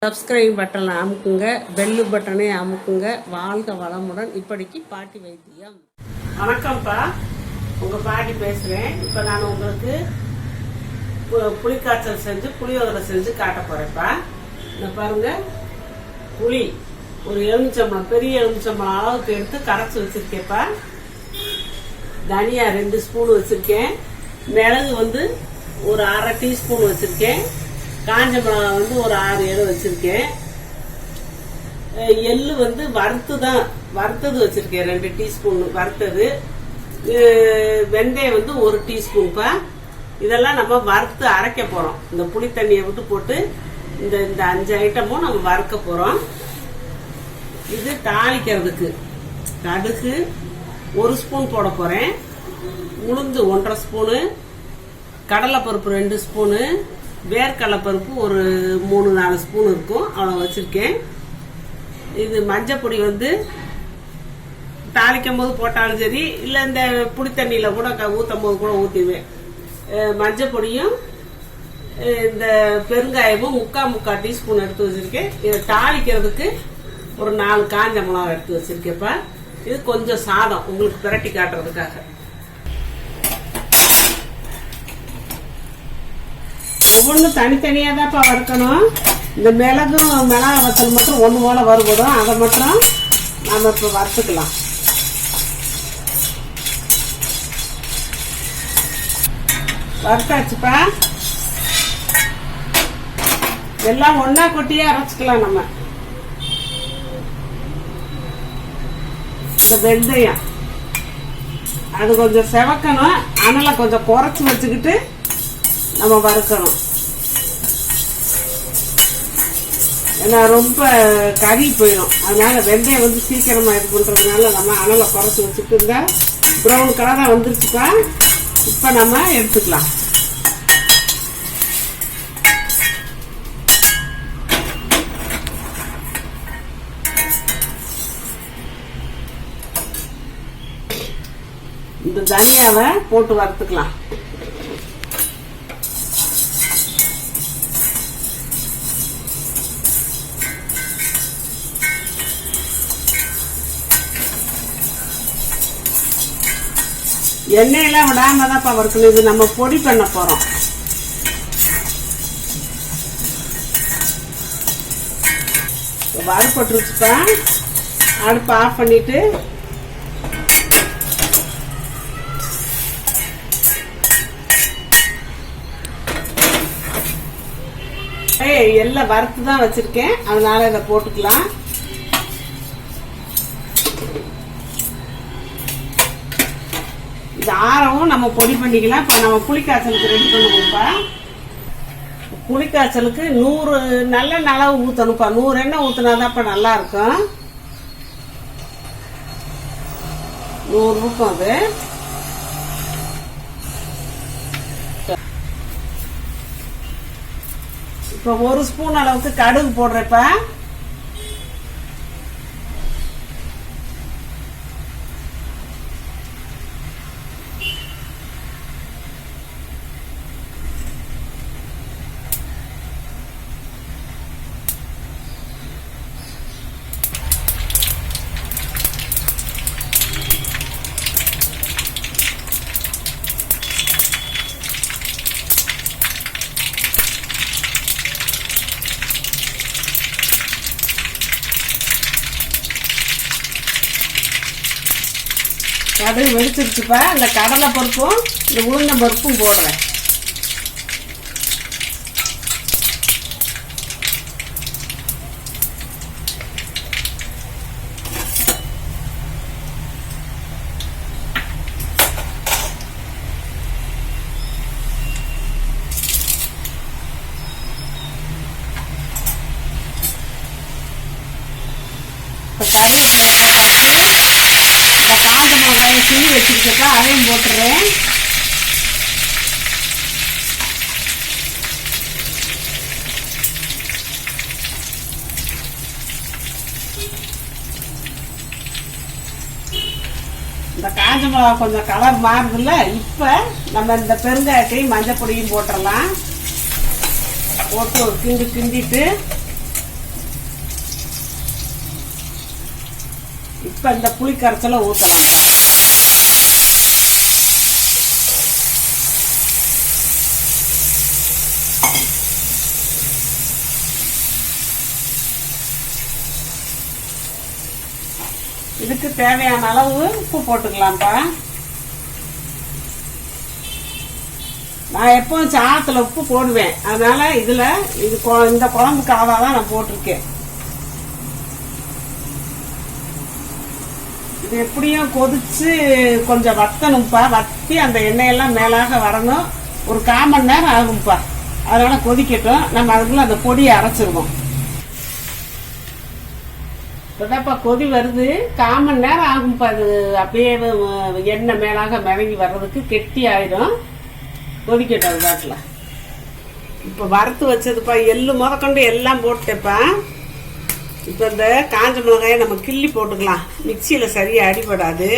Subscribe பட்டனை அமுக்குங்க, bell பட்டனை அமுக்குங்க. வாழ்க வளமுடன். இப்படிக்கு பாட்டி வைத்தியம். வணக்கம்ப்பா, உங்கள் பாட்டி பேசுகிறேன். இப்போ நான் உங்களுக்கு புளிக்காய்ச்சல் செஞ்சு புளியோதரை செஞ்சு காட்ட போகிறேன்ப்பா. இந்த பாருங்க, புளி ஒரு எலுமிச்சம்பழம், பெரிய எலுமிச்சம்பழம் அளவுக்கு எடுத்து கரைச்சி வச்சுருக்கேன்ப்பா. தனியா 2 ஸ்பூன் வச்சுருக்கேன். மிளகு ஒரு அரை டீஸ்பூன் வச்சுருக்கேன். காஞ்ச மிளகா ஒரு 6-7 வச்சிருக்கேன். எள்ளு வறுத்தது வச்சிருக்கேன் 2 டீஸ்பூன் வறுத்தது. வெந்தயம் 1 டீஸ்பூன்ப்பா. இதெல்லாம் நம்ம வறுத்து அரைக்க போறோம். இந்த புளி தண்ணியை விட்டு போட்டு இந்த 5 ஐட்டமும் நம்ம வறுக்க போறோம். இது தாளிக்கிறதுக்கு கடுகு 1 ஸ்பூன் போட போறேன். உளுந்து 1.5 ஸ்பூனு, கடலைப்பருப்பு 2 ஸ்பூனு, வேர்க்கடலைப்பருப்பு ஒரு 3-4 ஸ்பூன் இருக்கும், அவ்வளோ வச்சிருக்கேன். இது மஞ்சள் பொடி தாளிக்கும் போது போட்டாலும் சரி, இல்லை இந்த புளி தண்ணியில கூட ஊற்றும் போது கூட ஊற்றிடுவேன். மஞ்சள் பொடியும் இந்த பெருங்காயமும் முக்கா டீஸ்பூன் எடுத்து வச்சிருக்கேன். இதை தாளிக்கிறதுக்கு ஒரு 4 காஞ்ச மிளகா எடுத்து வச்சிருக்கேன்ப்பா. இது கொஞ்சம் சாதம் உங்களுக்கு பிரட்டி காட்டுறதுக்காக. ஒவ்வொன்றும் தனித்தனியா தான்ப்பா வறுக்கணும். இந்த மிளகா வத்தல் மட்டும் ஒன்று போல வறுபடும். அதை மட்டும் நம்ம இப்போ வறுத்துக்கலாம். வறுத்தாச்சுப்பா. எல்லாம் ஒன்னா கொட்டியே அரைச்சிக்கலாம். நம்ம இந்த வெந்தயம் அது கொஞ்சம் செவக்கணும். அனலை கொஞ்சம் குறைச்சி வச்சுக்கிட்டு நம்ம வறுக்கணும். ஏன்னா ரொம்ப கறி போயிடும். அதனால வெந்தயம் சீக்கிரமா இது பண்றதுனால நம்ம அனலை குறைச்சி வச்சுட்டு இருந்தா ப்ரௌன் கலரா வந்துருச்சுப்பா. இப்ப நம்ம எடுத்துக்கலாம். இந்த தனியாவை போட்டு வறுத்துக்கலாம். எண்ணெயெல்லாம் விடாம தான் வறுக்கணும். இது நம்ம பொடி பண்ண போறோம். வறுப்பட்டுருச்சுப்பா. அடுப்பு ஆஃப் பண்ணிட்டு எல்லாம் வறுத்து தான் வச்சிருக்கேன். அதனால இதை போட்டுக்கலாம். ஆரவும் நம்ம பொடி பண்ணிக்கலாம். இப்ப நம்ம புளிக்காய்ச்சலுக்கு ரெடி பண்ணுவோம்ப்பா. புளிக்காய்ச்சலுக்கு 100 நல்ல அளவு ஊத்தணும்ப்பா. 100 எண்ணெய் ஊத்தினாதான் இப்ப நல்லா இருக்கும். 100 இருக்கும். அது இப்ப 1 ஸ்பூன் அளவுக்கு கடுகு போடுறப்ப. கடுகு வெடிச்சிருச்சுப்பா. இந்த கடலை பருப்பும் இந்த உளுந்த பருப்பும் போடுறேன். கருவேப்பிலை போட்டாச்சு. இந்த காஞ்ச மிளகாயை கிள்ளி வச்சுக்கிட்டா அதையும் போட்டுறேன். இந்த காஞ்ச மிளகா கொஞ்சம் கலர் மாறுதுல்ல. இப்ப நம்ம இந்த பெருங்காயத்தையும் மஞ்சள் பொடியும் போட்டுடலாம். போட்டு ஒரு கிண்டிட்டு இப்போ இந்த புளி கரைச்சலை ஊற்றலாம். இதுக்கு தேவையான அளவு உப்பு போட்டுக்கலாம்ப்பா. நான் எப்பவும் சாதத்தில் உப்பு போடுவேன், அதனால இதுல இந்த குழம்புக்காக தான் நான் போட்டிருக்கேன். இது எப்படியும் கொதிச்சு கொஞ்சம் வத்தணும்ப்பா. வத்தி அந்த எண்ணெயெல்லாம் மேலாக வரணும். ஒரு 1/4 மணி நேரம் ஆகும்ப்பா. அதனால கொதிக்கட்டும். நம்ம அதுக்குள்ள அந்த பொடியை அரைச்சிருவோம். இப்போதான்ப்பா கொதி வருது. 1/4 மணி நேரம் ஆகும்ப்பா. அது அப்படியே எண்ணெய் மேலாக மிதங்கி வர்றதுக்கு கெட்டி ஆயிடும். கொதிக்கட்டும் அது பாட்டில். இப்போ வறுத்து வச்சதுப்பா, எள்ளு முதற்கொண்டு எல்லாம் போட்டுட்டேப்பா. இப்போ இந்த காஞ்ச மிளகாயை நம்ம கிள்ளி போட்டுக்கலாம். மிக்சியில் சரியாக அடிபடாது.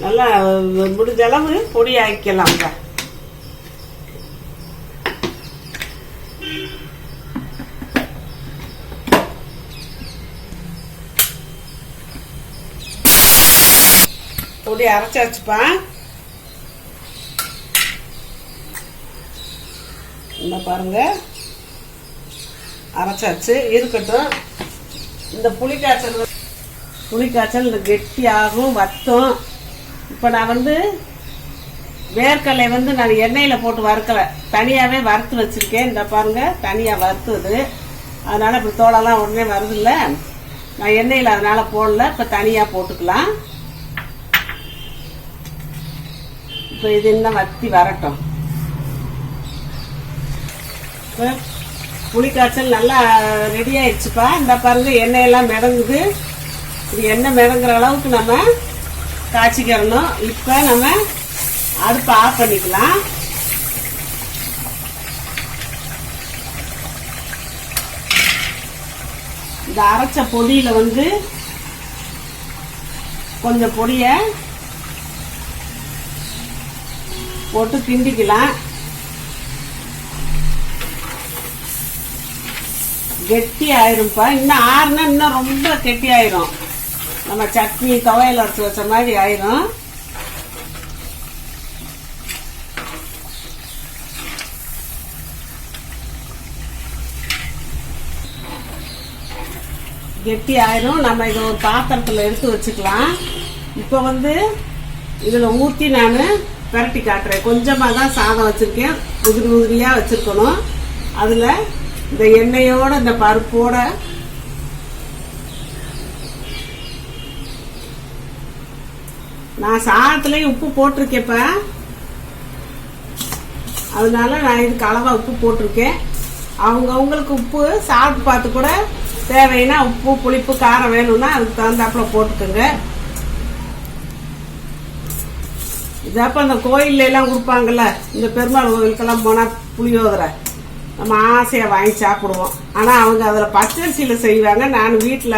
நல்லா முடிஞ்ச அளவு பொடி ஆக்கிக்கலாம்ப்பா. பொடி அரைச்சாச்சுப்பா. இந்த பாருங்க, அரைச்சாச்சு. இருக்கட்டும். இந்த புளிக்காய்ச்சல் இந்த கெட்டியாகும், வத்தும். இப்போ நான் வேர்க்கடலை நான் எண்ணெயில் போட்டு வறுக்கலை, தனியாகவே வறுத்து வச்சிருக்கேன். இந்த பாருங்க, தனியாக வறுத்துது. அதனால இப்போ தோலெல்லாம் உடனே வருதுல்ல, நான் எண்ணெயில் அதனால போடல. இப்போ தனியாக போட்டுக்கலாம். இப்போ இது இன்னும் வத்தி வரட்டும். இப்போ புளிக்காய்ச்சல் நல்லா ரெடி ஆயிடுச்சுப்பா. இந்த பாருங்க, எண்ணெயெல்லாம் மிதங்குது. இது எண்ணெய் மிதங்குற அளவுக்கு நம்ம காய்ச்சிக்கிறணும். இப்போ நம்ம அடுப்பை ஆஃப் பண்ணிக்கலாம். இந்த அரைச்ச பொடியில கொஞ்சம் பொடியை போட்டு கிண்டிக்கலாம். கெட்டி ஆயிரும்ப்பா. இன்னும் ஆறுனா இன்னும் ரொம்ப கெட்டி ஆயிரும். நம்ம சட்னி துவையல் அரைச்சி வச்ச மாதிரி ஆயிரும். கெட்டி ஆயிரும். நம்ம இதை ஒரு பாத்திரத்தில் எடுத்து வச்சுக்கலாம். இப்போ இதில் ஊற்றி நான் பரட்டி காட்டுறேன். கொஞ்சமாக தான் சாதம் வச்சுருக்கேன், உதிரி உதிரியாக வச்சுருக்கணும். அதில் இந்த எண்ணெயோட இந்த பருப்போட நான் சாதத்துலேயும் உப்பு போட்டிருக்கேன்ப்பா. அதனால நான் இதுக்கு அளவாக உப்பு போட்டிருக்கேன். அவங்களுக்கு உப்பு சாப்பிட்டு பார்த்து கூட தேவைன்னா உப்பு புளிப்பு காரம் வேணும்னா அதுக்கு தகுந்தாப்புல போட்டுக்கோங்க. இதாப்ப அந்த கோயில்ல எல்லாம் கொடுப்பாங்கல்ல, இந்த பெருமாள் கோவிலுக்கெல்லாம் போனால் புளியோதரை நம்ம ஆசையாக வாங்கி சாப்பிடுவோம். ஆனால் அவங்க அதில் பச்சரிசியில் செய்வாங்க. நான் வீட்டில்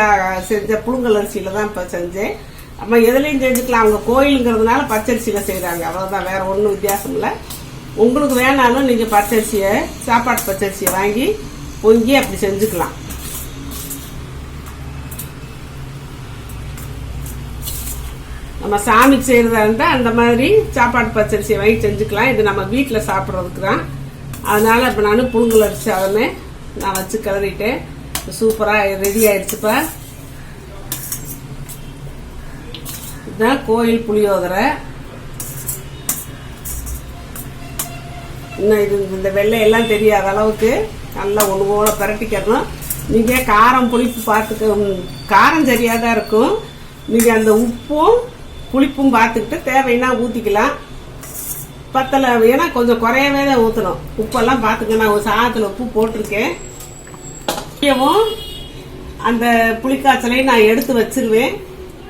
செஞ்ச புழுங்கல் அரிசியில் தான் இப்போ செஞ்சேன். நம்ம எதுலேயும் செஞ்சுக்கலாம். அவங்க கோயிலுங்கிறதுனால பச்சரிசியில் செய்கிறாங்க, அவ்வளோதான். வேறு ஒன்றும் வித்தியாசம் இல்லை. உங்களுக்கு வேணாலும் நீங்கள் பச்சரிசியை, சாப்பாட்டு பச்சரிசியை வாங்கி பொங்கி அப்படி செஞ்சுக்கலாம். நம்ம சாமிக்கு செய்கிறதா இருந்தால் அந்த மாதிரி சாப்பாட்டு பச்சரிசியை வாங்கி செஞ்சுக்கலாம். இது நம்ம வீட்டில் சாப்பிட்றதுக்கு தான். அதனால் இப்போ நான் புழுங்கல் அரிசி சாதமே நான் வச்சு கிளறிட்டேன். சூப்பராக ரெடி ஆயிடுச்சுப்பா. இதுதான் கோயில் புளியோதரை. இன்னும் இது இந்த வெள்ளையெல்லாம் தெரியாத அளவுக்கு நல்லா ஒன்று போல பரட்டிக்கணும். நீங்கள் காரம் புளிப்பு பார்த்துக்க, காரம் சரியாக தான் இருக்கும். நீங்கள் அந்த உப்பும் புளிப்பும் பார்த்துக்கிட்டு தேவைன்னா ஊற்றிக்கலாம். பத்தலை ஏன்னா கொஞ்சம் குறையவே தான் ஊற்றணும். உப்பெல்லாம் பார்த்துக்க, நான் ஒரு சாதத்தில் உப்பு போட்டிருக்கேன். அந்த புளிக்காய்ச்சலையும் நான் எடுத்து வச்சிருவேன்.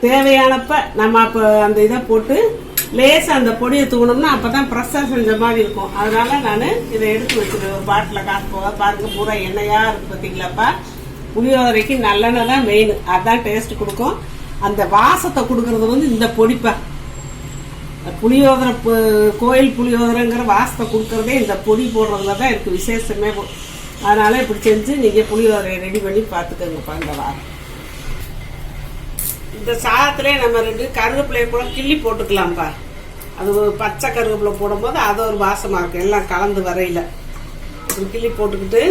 தேவையானப்ப நம்ம அப்போ அந்த இதை போட்டு லேசாக அந்த பொடியை தூணோம்னா அப்போ தான் ஃப்ரெஷ்ஷாக செஞ்ச மாதிரி இருக்கும். அதனால நான் இதை எடுத்து வச்சுருவேன். ஒரு பாட்டில் காசு போக பாருங்க, பூரா எண்ணெயாக இருக்கு பார்த்தீங்களாப்பா. புளியோதரைக்கு நல்லெண்ணெய் தான் மெயின். அதுதான் டேஸ்ட் கொடுக்கும். அந்த வாசத்தை கொடுக்கறது இந்த பொடிப்பா. புளியோதரை கோயில் புளியோதரைங்கிற வாசத்தை கொடுக்கறதே இந்த பொடி போடுறதுல தான் இருக்குது விசேஷமே. அதனால இப்படி செஞ்சு நீங்கள் புளியோதரையை ரெடி பண்ணி பார்த்துக்கோங்கப்பா இந்த வாரம். இந்த சாதத்திலே நம்ம 2 கருவேப்பிலையை கூட கிள்ளி போட்டுக்கலாம்ப்பா. அது ஒரு பச்சை கருவேப்பிலை போடும்போது அது ஒரு வாசமாக இருக்கும், எல்லாம் கலந்து வரையில். இப்படி கிள்ளி போட்டுக்கிட்டு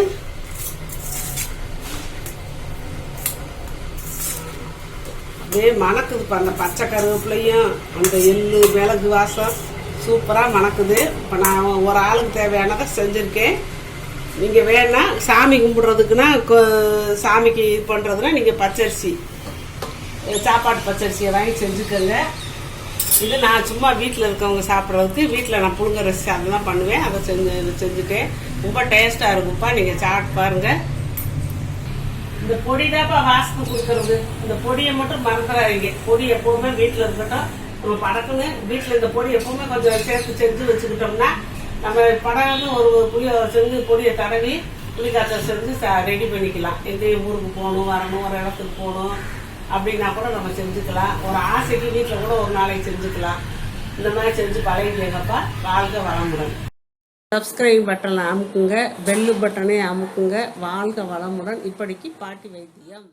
அப்படியே மணக்குதுப்பா. அந்த பச்சை கருவேப்பிலையும் அந்த எள்ளு மிளகு வாசம் சூப்பராக மணக்குது. இப்போ நான் ஒரு ஆளுக்கு தேவையானதை செஞ்சுருக்கேன். நீங்கள் வேணா சாமி கும்பிட்றதுக்குன்னா சாமிக்கு இது பண்ணுறதுன்னா நீங்கள் பச்சரிசி சாப்பாட்டு பச்சரிசியை வாங்கி செஞ்சுக்கோங்க. இது நான் சும்மா வீட்டில் இருக்கவங்க சாப்பிட்றதுக்கு வீட்டில் நான் புழுங்கரிசி அதெல்லாம் பண்ணுவேன். அதை செஞ்சுட்டேன். ரொம்ப டேஸ்ட்டாக இருக்கும்ப்பா. நீங்கள் சாப்பிட்டு பாருங்கள். இந்த பொடி தான்ப்பா வாசனை கொடுக்கறது. இந்த பொடியை மட்டும் மறந்துடாதீங்க. பொடி எப்பவுமே வீட்டில் இருக்கட்டும். நம்ம படக்குன்னு வீட்டில் இந்த பொடி எப்பவுமே கொஞ்சம் சேர்த்து செஞ்சு வச்சுக்கிட்டோம்னா நம்ம படகுன்னு ஒரு புளியோதரை செஞ்சு பொடியை தடவி புளிக்காய்ச்சல் செஞ்சு ரெடி பண்ணிக்கலாம். எங்கேயும் ஊருக்கு போகணும் வரணும் ஒரு இடத்துக்கு போகணும் அப்படின்னா கூட நம்ம செஞ்சுக்கலாம். ஒரு ஆசைக்கு வீட்டில் கூட ஒரு நாளைக்கு செஞ்சுக்கலாம். இந்த மாதிரி செஞ்சு பழகிக்கங்கப்பா. வாழ்க வளமுடன். சப்ஸ்கிரைப் பட்டனை அமுக்குங்க, பெல்லு பட்டனை அமுக்குங்க. வாழ்க வளமுடன். இப்படிக்கு பாட்டி வைத்தியம்.